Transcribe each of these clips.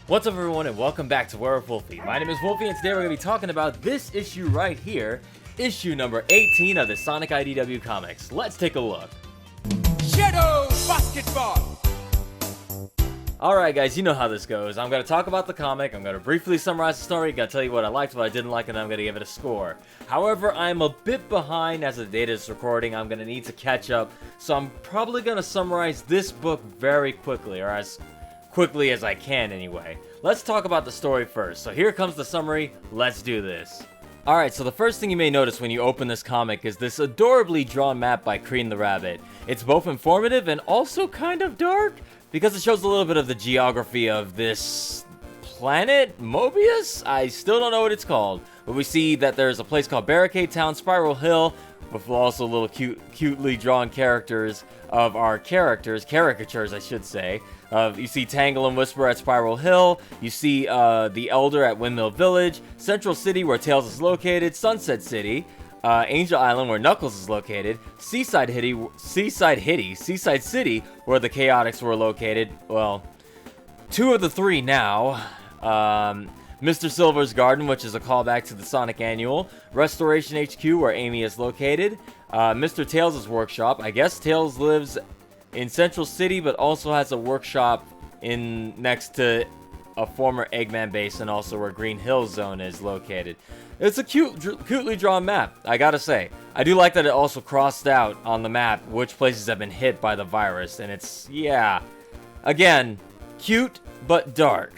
What's up everyone and welcome back to Wolfie. My name is Wolfie and today we're going to be talking about this issue right here, issue number 18 of the Sonic IDW comics. Let's take a look. Shadow Basketball! Alright guys, you know how this goes. I'm going to talk about the comic, I'm going to briefly summarize the story, going to tell you what I liked, what I didn't like, and then I'm going to give it a score. However, I'm a bit behind as the date is recording. I'm going to need to catch up, so I'm probably going to summarize this book very quickly, or as quickly as I can anyway. Let's talk about the story first. So here comes the summary, let's do this. Alright, so the first thing you may notice when you open this comic is this adorably drawn map by Cream the Rabbit. It's both informative and also kind of dark, because it shows a little bit of the geography of this planet, Mobius? I still don't know what it's called, but we see that there's a place called Barricade Town, Spiral Hill, with also little cutely drawn characters of our caricatures I should say. You see Tangle and Whisper at Spiral Hill, you see the Elder at Windmill Village, Central City where Tails is located, Sunset City, Angel Island where Knuckles is located, Seaside City where the Chaotix were located, well, two of the three now, Mr. Silver's Garden, which is a callback to the Sonic Annual, Restoration HQ where Amy is located, Mr. Tails' workshop. I guess Tails lives in Central City but also has a workshop next to a former Eggman base and also where Green Hill Zone is located. It's a cutely drawn map, I gotta say. I do like that it also crossed out on the map which places have been hit by the virus, and it's, yeah. Again, cute but dark.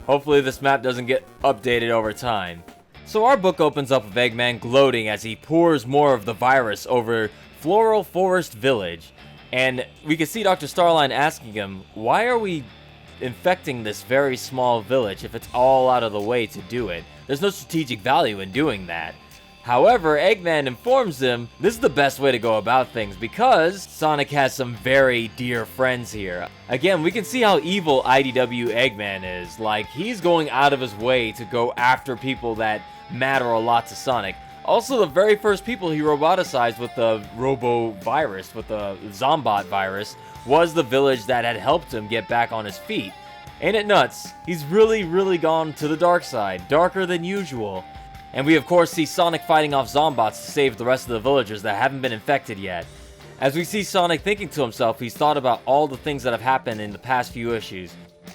Hopefully this map doesn't get updated over time. So our book opens up with Eggman gloating as he pours more of the virus over Floral Forest Village. And we can see Dr. Starline asking him, why are we infecting this very small village if it's all out of the way to do it? There's no strategic value in doing that. However, Eggman informs him this is the best way to go about things because Sonic has some very dear friends here. Again, we can see how evil IDW Eggman is. Like, he's going out of his way to go after people that matter a lot to Sonic. Also, the very first people he roboticized with the robo-virus, with the Zombot virus, was the village that had helped him get back on his feet. Ain't it nuts? He's really gone to the dark side, darker than usual. And we of course see Sonic fighting off Zombots to save the rest of the villagers that haven't been infected yet. As we see Sonic thinking to himself, he's thought about all the things that have happened in the past few issues.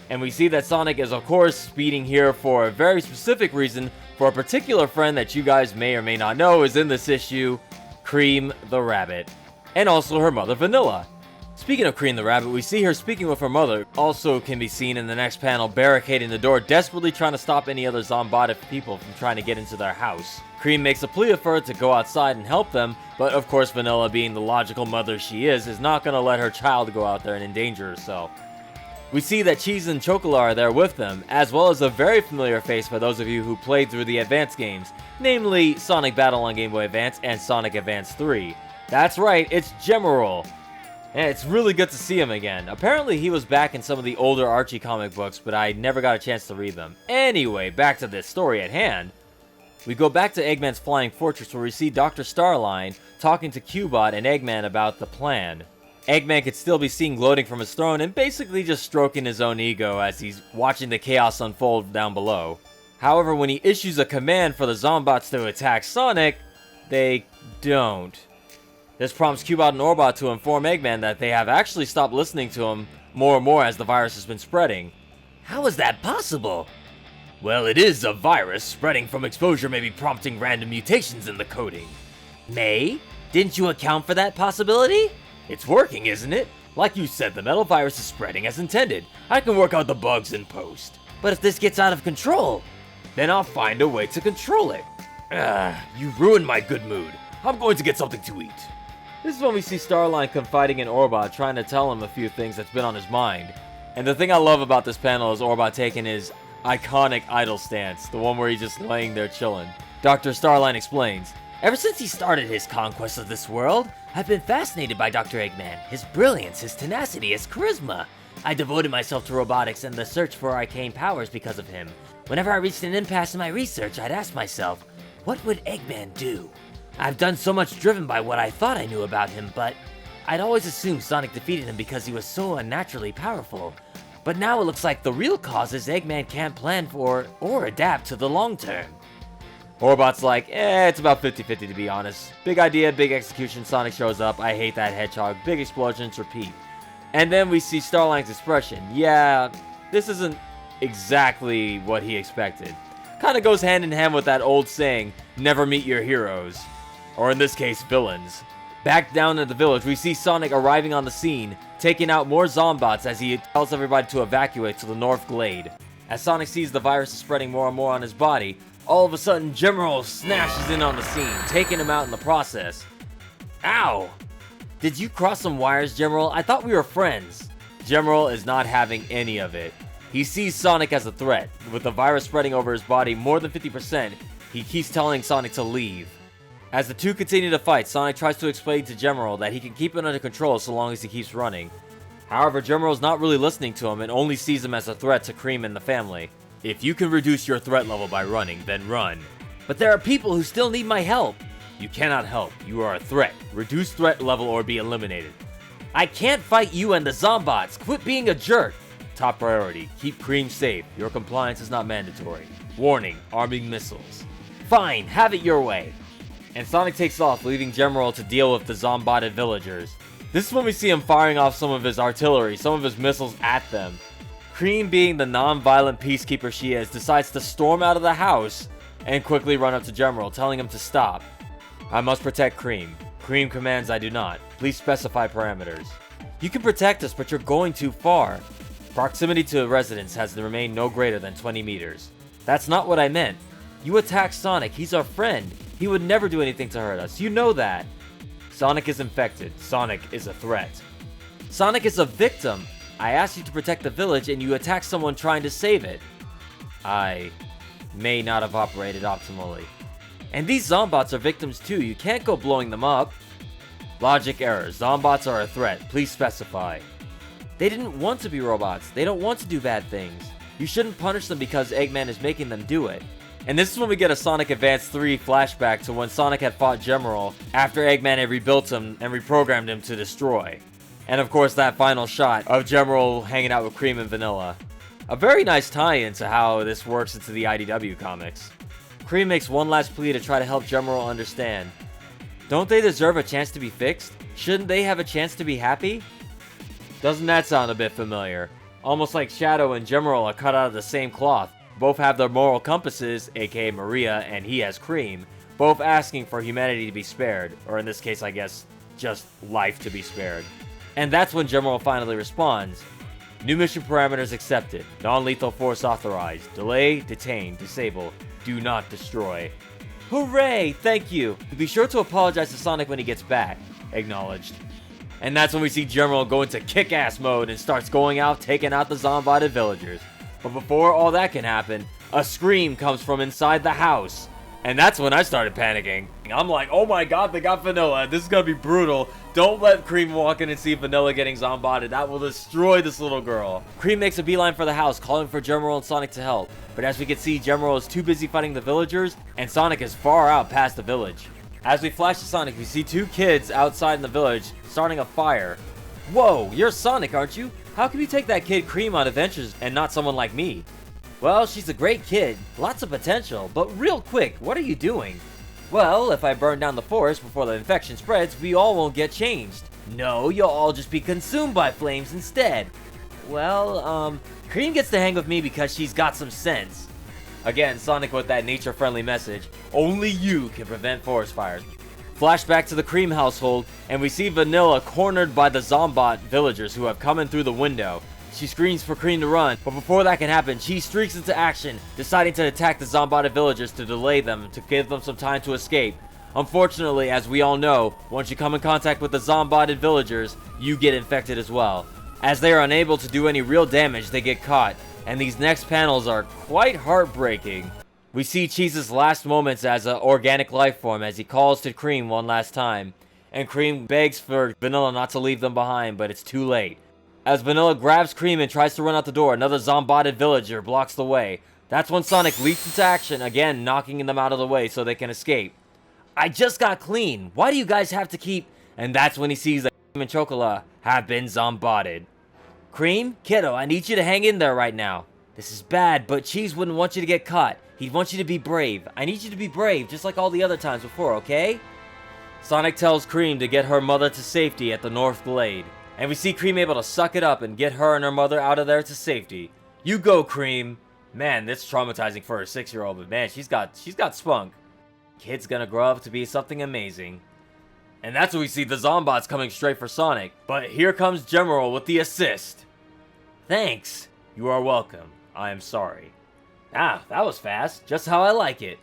And we see that Sonic is of course speeding here for a very specific reason, for a particular friend that you guys may or may not know is in this issue, Cream the Rabbit. And also her mother Vanilla. Speaking of Cream the Rabbit, we see her speaking with her mother, also can be seen in the next panel barricading the door, desperately trying to stop any other zombotic people from trying to get into their house. Cream makes a plea for her to go outside and help them, but of course Vanilla, being the logical mother she is not going to let her child go out there and endanger herself. We see that Cheese and Chocola are there with them, as well as a very familiar face for those of you who played through the Advance games, namely Sonic Battle on Game Boy Advance and Sonic Advance 3. That's right, it's Gemerl. And it's really good to see him again. Apparently he was back in some of the older Archie comic books, but I never got a chance to read them. Anyway, back to this story at hand. We go back to Eggman's Flying Fortress where we see Dr. Starline talking to Cubot and Eggman about the plan. Eggman could still be seen gloating from his throne and basically just stroking his own ego as he's watching the chaos unfold down below. However, when he issues a command for the Zombots to attack Sonic, they don't. This prompts Cubot and Orbot to inform Eggman that they have actually stopped listening to him more and more as the virus has been spreading. How is that possible? Well, it is a virus. Spreading from exposure may be prompting random mutations in the coding. May? Didn't you account for that possibility? It's working, isn't it? Like you said, the metal virus is spreading as intended. I can work out the bugs in post. But if this gets out of control, then I'll find a way to control it. You ruined my good mood. I'm going to get something to eat. This is when we see Starline confiding in Orbot, trying to tell him a few things that's been on his mind. And the thing I love about this panel is Orbot taking his iconic idle stance, the one where he's just laying there chilling. Dr. Starline explains, ever since he started his conquest of this world, I've been fascinated by Dr. Eggman, his brilliance, his tenacity, his charisma. I devoted myself to robotics and the search for arcane powers because of him. Whenever I reached an impasse in my research, I'd ask myself, what would Eggman do? I've done so much driven by what I thought I knew about him, but I'd always assumed Sonic defeated him because he was so unnaturally powerful. But now it looks like the real cause is Eggman can't plan for or adapt to the long term. Orbot's like, it's about 50-50 to be honest. Big idea, big execution, Sonic shows up, I hate that hedgehog, big explosions, repeat. And then we see Starline's expression. Yeah, this isn't exactly what he expected. Kinda goes hand in hand with that old saying, never meet your heroes. Or in this case, villains. Back down at the village, we see Sonic arriving on the scene, taking out more Zombots as he tells everybody to evacuate to the North Glade. As Sonic sees the virus is spreading more and more on his body, all of a sudden Gemerl snashes in on the scene, taking him out in the process. Ow! Did you cross some wires, Gemerl? I thought we were friends. Gemerl is not having any of it. He sees Sonic as a threat. With the virus spreading over his body more than 50%, he keeps telling Sonic to leave. As the two continue to fight, Sonic tries to explain to Gemerl that he can keep it under control so long as he keeps running. However, Gemerl's not really listening to him and only sees him as a threat to Cream and the family. If you can reduce your threat level by running, then run. But there are people who still need my help. You cannot help. You are a threat. Reduce threat level or be eliminated. I can't fight you and the Zombots. Quit being a jerk. Top priority. Keep Cream safe. Your compliance is not mandatory. Warning. Arming missiles. Fine. Have it your way. And Sonic takes off, leaving Gemerl to deal with the Zombotted villagers. This is when we see him firing off some of his artillery, some of his missiles at them. Cream, being the non-violent peacekeeper she is, decides to storm out of the house and quickly run up to Gemerl, telling him to stop. I must protect Cream. Cream commands I do not. Please specify parameters. You can protect us, but you're going too far. Proximity to a residence has to remain no greater than 20 meters. That's not what I meant. You attack Sonic, he's our friend. He would never do anything to hurt us, you know that. Sonic is infected. Sonic is a threat. Sonic is a victim. I asked you to protect the village and you attacked someone trying to save it. I may not have operated optimally. And these Zombots are victims too, you can't go blowing them up. Logic error. Zombots are a threat. Please specify. They didn't want to be robots. They don't want to do bad things. You shouldn't punish them because Eggman is making them do it. And this is when we get a Sonic Advance 3 flashback to when Sonic had fought Gemerl after Eggman had rebuilt him and reprogrammed him to destroy. And of course that final shot of Gemerl hanging out with Cream and Vanilla. A very nice tie-in to how this works into the IDW comics. Cream makes one last plea to try to help Gemerl understand. Don't they deserve a chance to be fixed? Shouldn't they have a chance to be happy? Doesn't that sound a bit familiar? Almost like Shadow and Gemerl are cut out of the same cloth. Both have their moral compasses, aka Maria, and he has Cream, both asking for humanity to be spared, or in this case I guess, just life to be spared. And that's when Gemerl finally responds. New mission parameters accepted. Non-lethal force authorized. Delay, detain, disable. Do not destroy. Hooray! Thank you! Be sure to apologize to Sonic when he gets back. Acknowledged. And that's when we see Gemerl go into kick-ass mode and starts going out, taking out the Zombotted villagers. But before all that can happen, a scream comes from inside the house. And that's when I started panicking. I'm like, oh my god, they got Vanilla. This is gonna be brutal. Don't let Cream walk in and see Vanilla getting zombotted. That will destroy this little girl. Cream makes a beeline for the house, calling for Gemerl and Sonic to help. But as we can see, Gemerl is too busy fighting the villagers, and Sonic is far out past the village. As we flash to Sonic, we see two kids outside in the village starting a fire. Whoa, you're Sonic, aren't you? How can you take that kid Cream on adventures and not someone like me? Well, she's a great kid, lots of potential, but real quick, what are you doing? Well, if I burn down the forest before the infection spreads, we all won't get changed. No, you'll all just be consumed by flames instead. Well, Cream gets to hang with me because she's got some sense. Again, Sonic with that nature-friendly message. Only you can prevent forest fires. Flashback to the Cream household, and we see Vanilla cornered by the Zombot villagers who have come in through the window. She screams for Cream to run, but before that can happen, she streaks into action, deciding to attack the Zombotted villagers to delay them, to give them some time to escape. Unfortunately, as we all know, once you come in contact with the Zombotted villagers, you get infected as well. As they are unable to do any real damage, they get caught, and these next panels are quite heartbreaking. We see Cheese's last moments as an organic life form as he calls to Cream one last time, and Cream begs for Vanilla not to leave them behind, but it's too late. As Vanilla grabs Cream and tries to run out the door, another Zombotted villager blocks the way. That's when Sonic leaps into action, again knocking them out of the way so they can escape. I just got clean, why do you guys have to keep... And that's when he sees that Cream and Chocola have been Zombotted. Cream, kiddo, I need you to hang in there right now. This is bad, but Cheese wouldn't want you to get caught. He'd want you to be brave. I need you to be brave, just like all the other times before, okay? Sonic tells Cream to get her mother to safety at the North Glade. And we see Cream able to suck it up and get her and her mother out of there to safety. You go, Cream. Man, that's traumatizing for a 6-year-old, but man, she's got spunk. Kid's gonna grow up to be something amazing. And that's when we see the Zombots coming straight for Sonic. But here comes Gemerl with the assist. Thanks. You are welcome. I am sorry. Ah, that was fast. Just how I like it.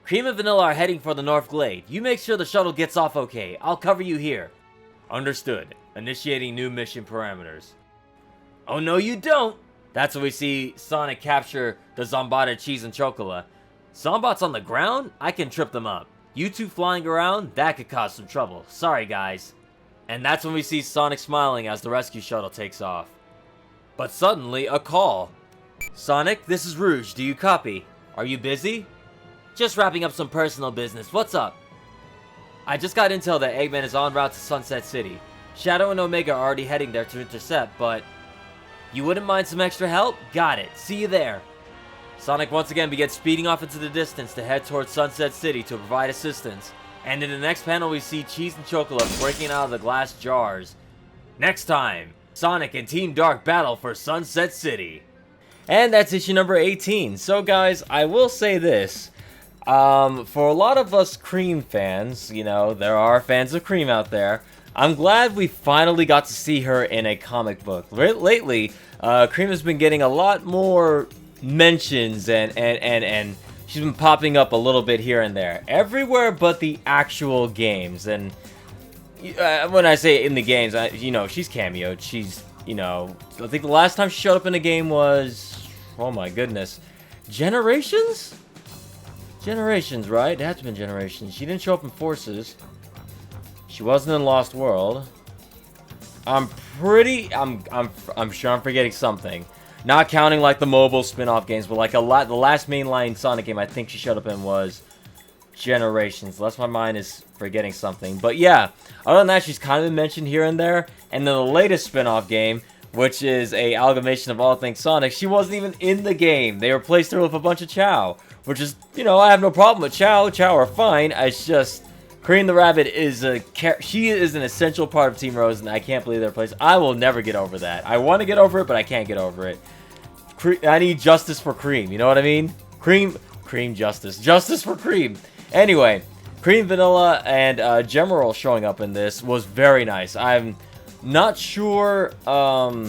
Cream and Vanilla are heading for the North Glade. You make sure the shuttle gets off okay. I'll cover you here. Understood. Initiating new mission parameters. Oh no you don't! That's when we see Sonic capture the Zombotted Cheese and Chocola. Zombots on the ground? I can trip them up. You two flying around? That could cause some trouble. Sorry guys. And that's when we see Sonic smiling as the rescue shuttle takes off. But suddenly, a call. Sonic, this is Rouge. Do you copy? Are you busy? Just wrapping up some personal business. What's up? I just got intel that Eggman is en route to Sunset City. Shadow and Omega are already heading there to intercept, but... You wouldn't mind some extra help? Got it. See you there. Sonic once again begins speeding off into the distance to head towards Sunset City to provide assistance. And in the next panel we see Cheese and Chocola breaking out of the glass jars. Next time, Sonic and Team Dark battle for Sunset City. And that's issue number 18. So guys, I will say this. For a lot of us Cream fans, you know, there are fans of Cream out there. I'm glad we finally got to see her in a comic book. Lately, Cream has been getting a lot more mentions and she's been popping up a little bit here and there. Everywhere but the actual games. And when I say in the games, you know, she's cameoed. She's, you know, I think the last time she showed up in a game was, oh my goodness, Generations? Generations, right? It had to have been Generations. She didn't show up in Forces. She wasn't in Lost World. I'm sure I'm forgetting something. Not counting like the mobile spin-off games, but like the last mainline Sonic game I think she showed up in was Generations. Unless my mind is forgetting something. But yeah, other than that, she's kind of been mentioned here and there. And then the latest spin-off game, which is a amalgamation of all things Sonic, she wasn't even in the game. They replaced her with a bunch of Chow. Which is, you know, I have no problem with Chow. Chow are fine. It's just, Cream the Rabbit is she is an essential part of Team Rose, and I can't believe they're replaced. I will never get over that. I want to get over it, but I can't get over it. I need justice for Cream. You know what I mean? Cream justice. Justice for Cream. Anyway, Cream, Vanilla, and Gemerl showing up in this was very nice. I'm not sure, not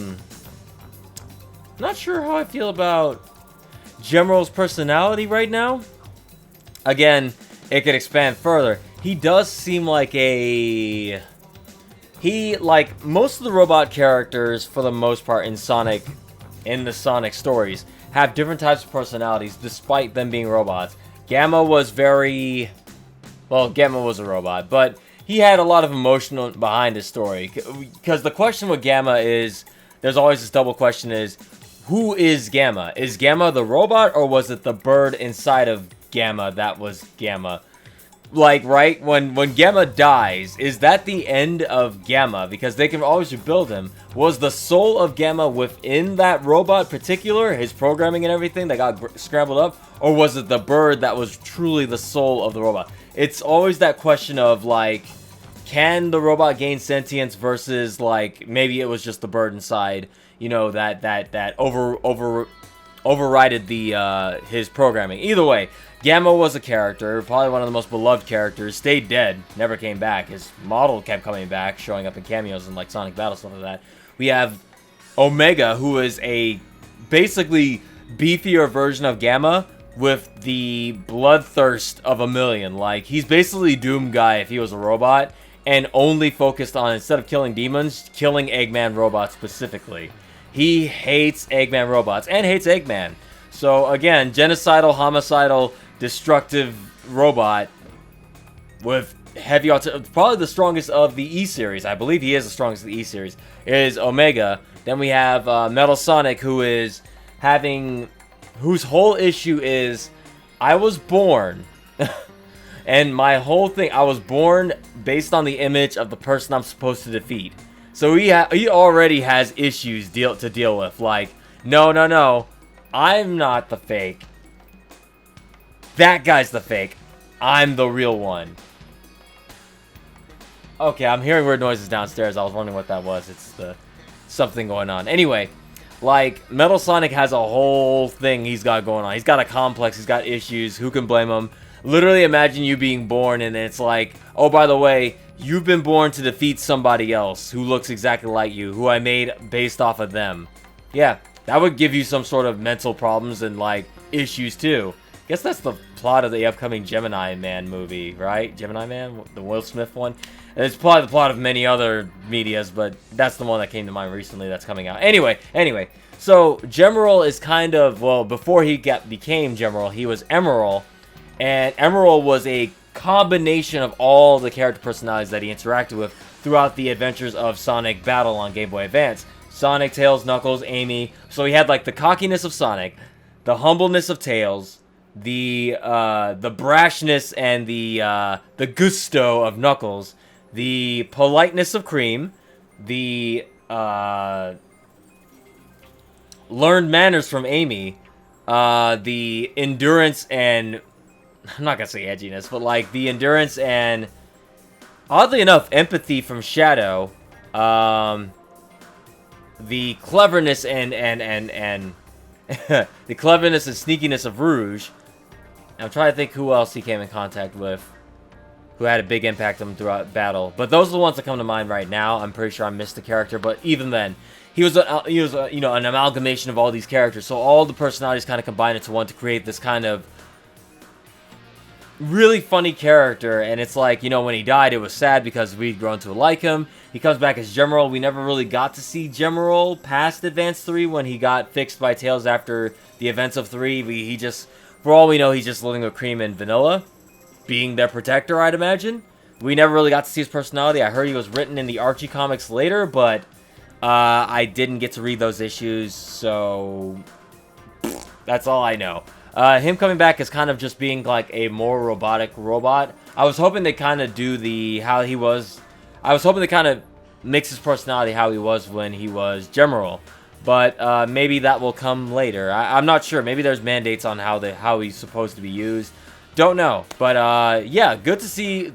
sure how I feel about Gemerl's personality right now. Again, it could expand further. He does seem like like most of the robot characters for the most part in the Sonic stories have different types of personalities despite them being robots. Gamma was Gamma was a robot, but he had a lot of emotion behind his story. Because the question with Gamma is, there's always this double question is, who is Gamma? Is Gamma the robot, or was it the bird inside of Gamma that was Gamma? Like, right? When Gamma dies, is that the end of Gamma? Because they can always rebuild him. Was the soul of Gamma within that robot particular, his programming and everything that got scrambled up? Or was it the bird that was truly the soul of the robot? It's always that question of, like, can the robot gain sentience versus, like, maybe it was just the bird inside, you know, that overrided his programming. Either way, Gamma was a character, probably one of the most beloved characters, stayed dead, never came back. His model kept coming back, showing up in cameos in like Sonic Battle, stuff like that. We have Omega, who is a basically beefier version of Gamma with the bloodthirst of a million. Like, he's basically Doom Guy if he was a robot, and only focused on, instead of killing demons, killing Eggman robots specifically. He hates Eggman robots, and hates Eggman. So, again, genocidal, homicidal, destructive robot with heavy probably the strongest of the E-Series. I believe he is the strongest of the E-Series. Is Omega. Then we have Metal Sonic, whose whole issue is, I was born, and my whole thing, I was born based on the image of the person I'm supposed to defeat. So he already has issues to deal with. Like, no, I'm not the fake. That guy's the fake. I'm the real one. Okay, I'm hearing weird noises downstairs. I was wondering what that was. It's something going on. Anyway, like, Metal Sonic has a whole thing he's got going on. He's got a complex. He's got issues. Who can blame him? Literally imagine you being born and it's like, oh, by the way, you've been born to defeat somebody else who looks exactly like you, who I made based off of them. Yeah, that would give you some sort of mental problems and, like, issues, too. Guess that's the plot of the upcoming Gemini Man movie, right? Gemini Man? The Will Smith one? And it's probably the plot of many other medias, but that's the one that came to mind recently that's coming out. Anyway, so Gemerl is kind of, well, before he became Gemerl, he was Emerl, and Emerl was a combination of all the character personalities that he interacted with throughout the adventures of Sonic Battle on Game Boy Advance. Sonic, Tails, Knuckles, Amy. So he had like the cockiness of Sonic, the humbleness of Tails, the brashness and the gusto of Knuckles, the politeness of Cream, the learned manners from Amy, the endurance and, I'm not gonna say edginess, but like the endurance and, oddly enough, empathy from Shadow, the cleverness and the cleverness and sneakiness of Rouge. I'm trying to think who else he came in contact with, who had a big impact on him throughout battle. But those are the ones that come to mind right now. I'm pretty sure I missed the character, but even then, he was you know, an amalgamation of all these characters. So all the personalities kind of combined into one to create this kind of really funny character. And it's like, you know, when he died, it was sad because we'd grown to like him. He comes back as Gemerl. We never really got to see Gemerl past Advance 3 when he got fixed by Tails after the events of 3. He just, for all we know, he's just living with Cream and Vanilla, being their protector, I'd imagine. We never really got to see his personality. I heard he was written in the Archie comics later, but I didn't get to read those issues, so that's all I know. Him coming back is kind of just being like a more robotic robot. I was hoping they kind of do I was hoping they kind of mix his personality how he was when he was Gemerl. But maybe that will come later. I'm not sure. Maybe there's mandates on how he's supposed to be used. Don't know. But yeah, good to see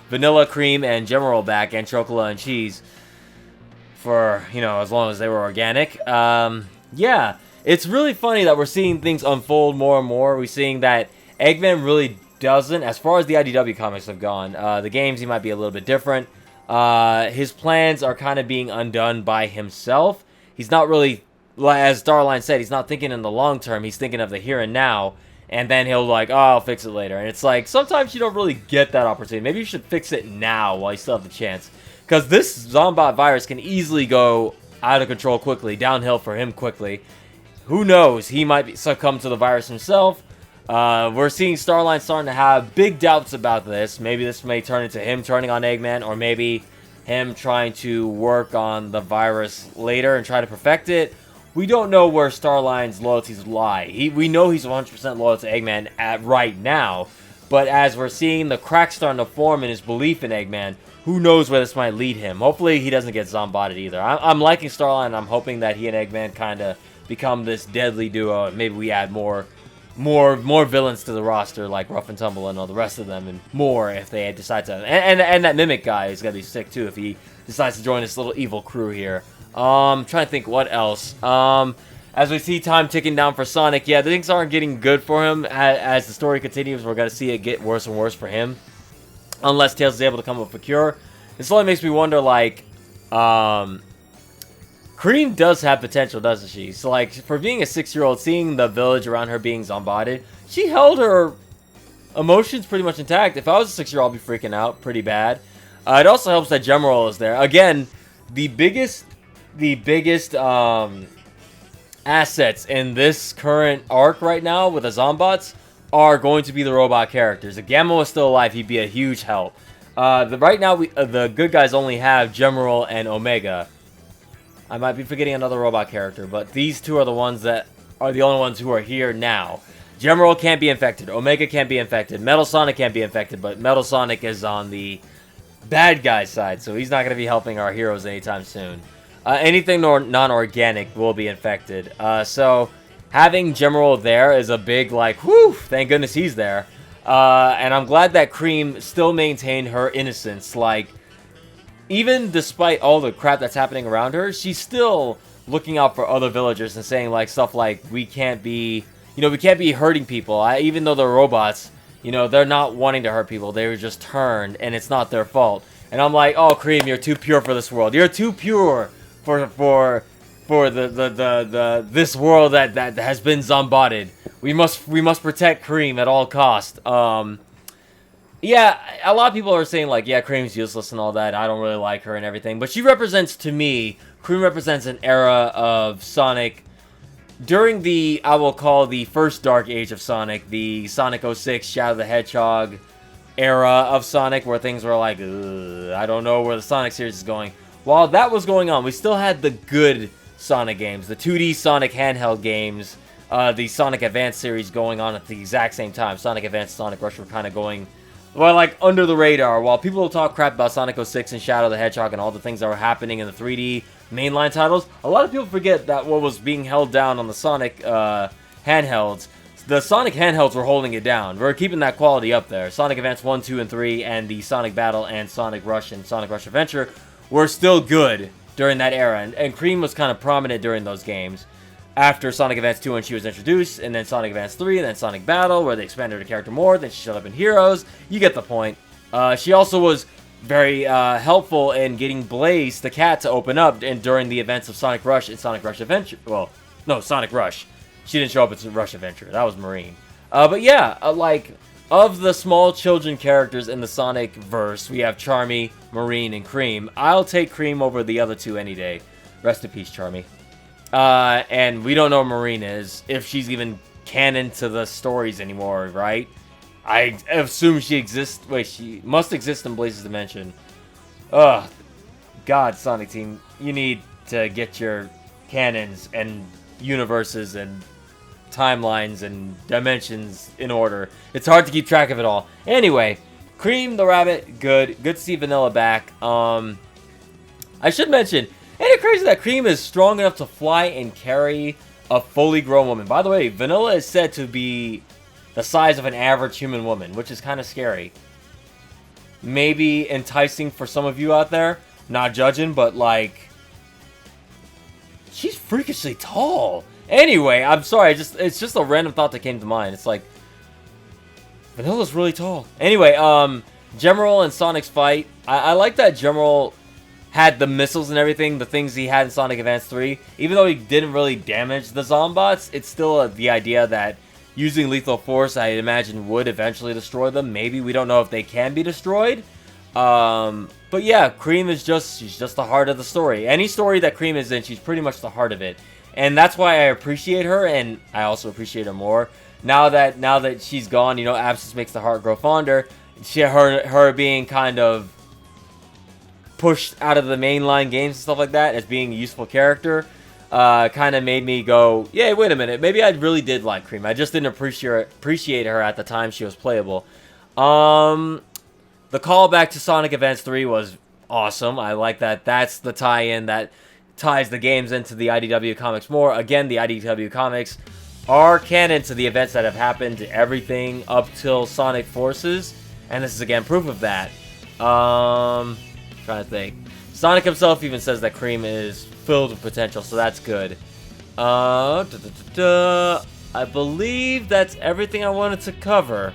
Vanilla, Cream, and Gemerl back, and Chocola and Cheese for, you know, as long as they were organic. Yeah, it's really funny that we're seeing things unfold more and more. We're seeing that Eggman really doesn't, as far as the IDW comics have gone. The games, he might be a little bit different. His plans are kind of being undone by himself. He's not really, as Starline said, he's not thinking in the long term. He's thinking of the here and now. And then he'll like, oh, I'll fix it later. And it's like, sometimes you don't really get that opportunity. Maybe you should fix it now while you still have the chance. Because this Zombot virus can easily go out of control quickly, downhill for him quickly. Who knows? He might succumb to the virus himself. We're seeing Starline starting to have big doubts about this. Maybe this may turn into him turning on Eggman, or maybe him trying to work on the virus later and try to perfect it. We don't know where Starline's loyalties lie. We know he's 100% loyal to Eggman right now, but as we're seeing the cracks starting to form in his belief in Eggman, who knows where this might lead him. Hopefully he doesn't get zombotted either. I'm liking Starline, and I'm hoping that he and Eggman kind of become this deadly duo, and maybe we add more villains to the roster, like Rough and Tumble and all the rest of them, and more if they decide to. And that Mimic guy is gonna be sick too if he decides to join this little evil crew here. Trying to think what else. As we see time ticking down for Sonic, yeah, things aren't getting good for him. As the story continues, we're gonna see it get worse and worse for him, unless Tails is able to come up with a cure. This only makes me wonder, like, Cream does have potential, doesn't she? So, like, for being a 6-year-old, seeing the village around her being zombotted, she held her emotions pretty much intact. If I was a 6-year-old, I'd be freaking out pretty bad. It also helps that Gemerl is there. Again, the biggest assets in this current arc right now with the Zombots are going to be the robot characters. If Gamma was still alive, he'd be a huge help. Right now, the good guys only have Gemerl and Omega. I might be forgetting another robot character, but these two are the ones that are the only ones who are here now. Gemerl can't be infected. Omega can't be infected. Metal Sonic can't be infected, but Metal Sonic is on the bad guy side, so he's not going to be helping our heroes anytime soon. Anything non-organic will be infected. So having Gemerl there is a big, like, whew, thank goodness he's there. And I'm glad that Cream still maintained her innocence. Like, even despite all the crap that's happening around her, she's still looking out for other villagers and saying, like, stuff like, we can't be, we can't be hurting people. Even though they're robots, they're not wanting to hurt people. They were just turned, and it's not their fault. And I'm like, oh, Cream, you're too pure for this world. You're too pure for this world that has been zombotted. We must protect Cream at all cost. Yeah, a lot of people are saying, like, yeah, Cream's useless and all that. I don't really like her and everything. But she represents, to me, Cream represents an era of Sonic during the, I will call the first dark age of Sonic, the Sonic 06, Shadow the Hedgehog era of Sonic, where things were like, I don't know where the Sonic series is going. While that was going on, we still had the good Sonic games, the 2D Sonic handheld games, the Sonic Advance series going on at the exact same time. Sonic Advance and Sonic Rush were kind of going, well, like, under the radar. While people talk crap about Sonic 06 and Shadow the Hedgehog and all the things that were happening in the 3D mainline titles, a lot of people forget that what was being held down on the Sonic handhelds, the Sonic handhelds were holding it down. We're keeping that quality up there. Sonic Advance 1, 2, and 3, and the Sonic Battle and Sonic Rush Adventure were still good during that era. And Cream was kind of prominent during those games. After Sonic Advance 2 when she was introduced, and then Sonic Advance 3, and then Sonic Battle, where they expanded her character more, then she showed up in Heroes. You get the point. She also was very helpful in getting Blaze, the cat, to open up and during the events of Sonic Rush and Sonic Rush Adventure. Well, no, Sonic Rush. She didn't show up in Rush Adventure. That was Marine. But yeah, like, of the small children characters in the Sonic verse, we have Charmy, Marine, and Cream. I'll take Cream over the other two any day. Rest in peace, Charmy. And we don't know where Marine is, if she's even canon to the stories anymore, right? I assume she exists. Wait, she must exist in Blaze's Dimension. Ugh. God, Sonic Team, you need to get your canons and universes and timelines and dimensions in order. It's hard to keep track of it all. Anyway, Cream the Rabbit, good. Good to see Vanilla back. I should mention, ain't it crazy that Cream is strong enough to fly and carry a fully grown woman? By the way, Vanilla is said to be the size of an average human woman, which is kind of scary. Maybe enticing for some of you out there. Not judging, but like, she's freakishly tall. Anyway, I'm sorry, it's just a random thought that came to mind. It's like, Vanilla's really tall. Anyway, Gemerl and Sonic's fight. I like that Gemerl had the missiles and everything, the things he had in Sonic Advance 3. Even though he didn't really damage the Zombots, it's still the idea that using lethal force, I imagine, would eventually destroy them. Maybe, we don't know if they can be destroyed. But yeah, Cream is she's just the heart of the story. Any story that Cream is in, she's pretty much the heart of it. And that's why I appreciate her, and I also appreciate her more. Now that she's gone, absence makes the heart grow fonder. Her being kind of pushed out of the mainline games and stuff like that as being a useful character, kind of made me go, yeah, wait a minute, maybe I really did like Cream. I just didn't appreciate her at the time she was playable. The callback to Sonic Advance 3 was awesome. I like that. That's the tie-in that ties the games into the IDW comics more. Again, the IDW comics are canon to the events that have happened, to everything up till Sonic Forces, and this is again proof of that. Trying to think. Sonic himself even says that Cream is filled with potential, so that's good. I believe that's everything I wanted to cover.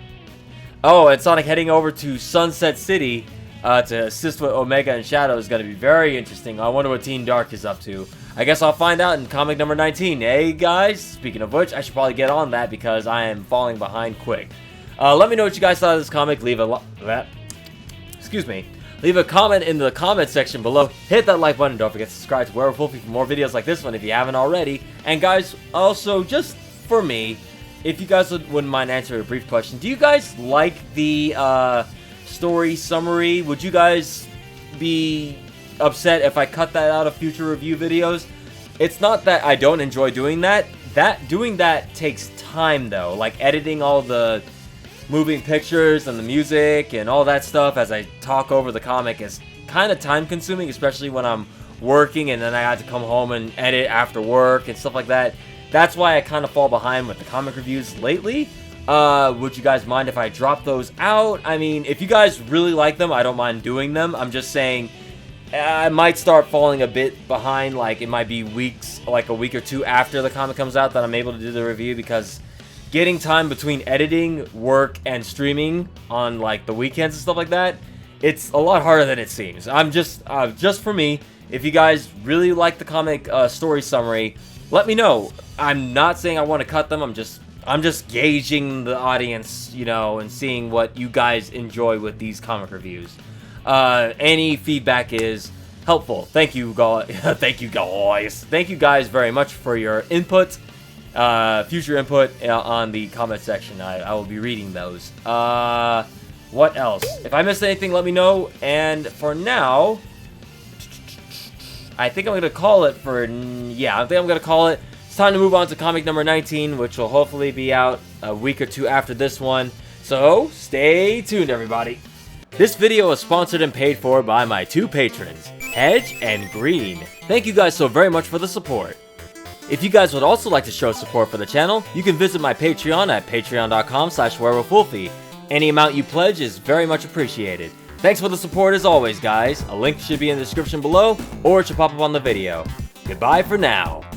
Oh, and Sonic heading over to Sunset City to assist with Omega and Shadow is going to be very interesting. I wonder what Team Dark is up to. I guess I'll find out in comic number 19. Hey guys, speaking of which, I should probably get on that because I am falling behind quick. Let me know what you guys thought of this comic. Leave a comment in the comment section below. Hit that like button. Don't forget to subscribe to Wolfie for more videos like this one if you haven't already. And guys, also just for me, if you guys wouldn't mind answering a brief question, do you guys like the story summary? Would you guys be upset if I cut that out of future review videos? It's not that I don't enjoy doing that. Doing that takes time though, like editing all the moving pictures and the music and all that stuff as I talk over the comic is kind of time consuming, especially when I'm working and then I had to come home and edit after work and stuff like that. That's why I kind of fall behind with the comic reviews lately. Would you guys mind if I drop those out? I mean, if you guys really like them, I don't mind doing them. I'm just saying I might start falling a bit behind. Like, it might be weeks, like a week or two after the comic comes out that I'm able to do the review, because getting time between editing, work, and streaming on like the weekends and stuff like that, it's a lot harder than it seems. I'm just for me, if you guys really like the comic story summary, let me know. I'm not saying I want to cut them. I'm just gauging the audience, you know, and seeing what you guys enjoy with these comic reviews. Any feedback is helpful. Thank you, guys. Thank you guys very much for your input. Future input on the comment section. I will be reading those. What else? If I missed anything, let me know. And for now, I think I'm gonna call it for. Yeah, I think I'm gonna call it. It's time to move on to comic number 19, which will hopefully be out a week or two after this one. So stay tuned, everybody. This video is sponsored and paid for by my two patrons, Hedge and Green. Thank you guys so very much for the support. If you guys would also like to show support for the channel, you can visit my Patreon at patreon.com/werewolfwolfie. Any amount you pledge is very much appreciated. Thanks for the support as always, guys. A link should be in the description below, or it should pop up on the video. Goodbye for now.